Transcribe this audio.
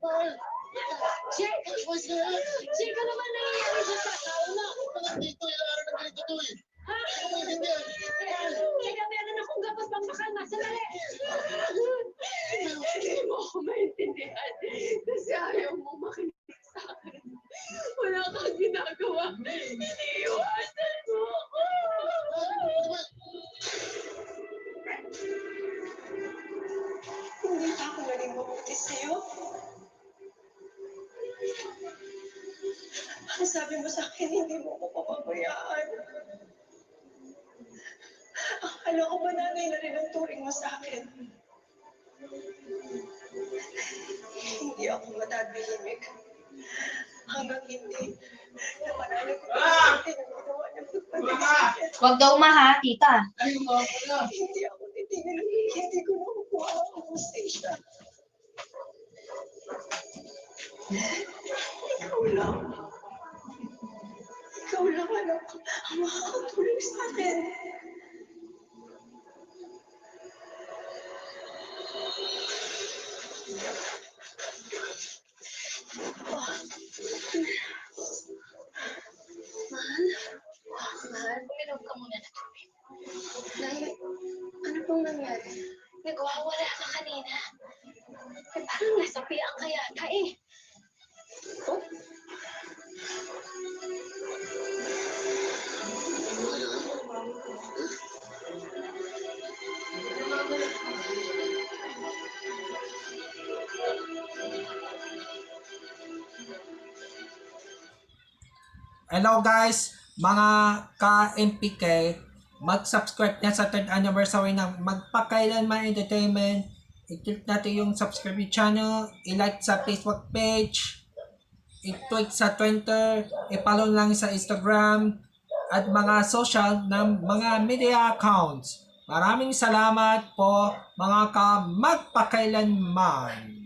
Check! Check ka naman nangyayari dyan sa tao na! Dito, ilalaro ng ganito to eh. Ha? Teka, meron akong gapas pang bakal. Sandali! Hindi mo ako maintindihan. Kasi ayaw mo makinig sa akin. Wala kang ginagawa. Iniiwasan mo ako. Hindi pa ako naging mabuti sa'yo. Ang sabi mo sa akin, hindi mo ko papabayaan. Akala ko ba nanay na rin ang turing mo sa akin? Hindi ako matahimik. Hanggang hindi na marami ko na tinagawa ng pagpapagod. Huwag daw ha, tita. Hindi ako titigil. Hindi ko nakukuha ang hustisya. Ikaw lang. Ikaw lang, anak, ang makakatulong sa akin. Mahal, uminom ka muna na tubig. Nay, ano pong nangyari? Nagwawala ka kanina. Eh, parang nasapian ka yata eh. Oh? Hello guys, mga ka-MPK, mag-subscribe na sa 3rd anniversary ng Magpakailanman Entertainment. I-click natin yung subscribe channel, i-like sa Facebook page, i-tweet sa Twitter, i-follow lang sa Instagram, at mga social ng mga media accounts. Maraming salamat po mga ka-magpakailanman.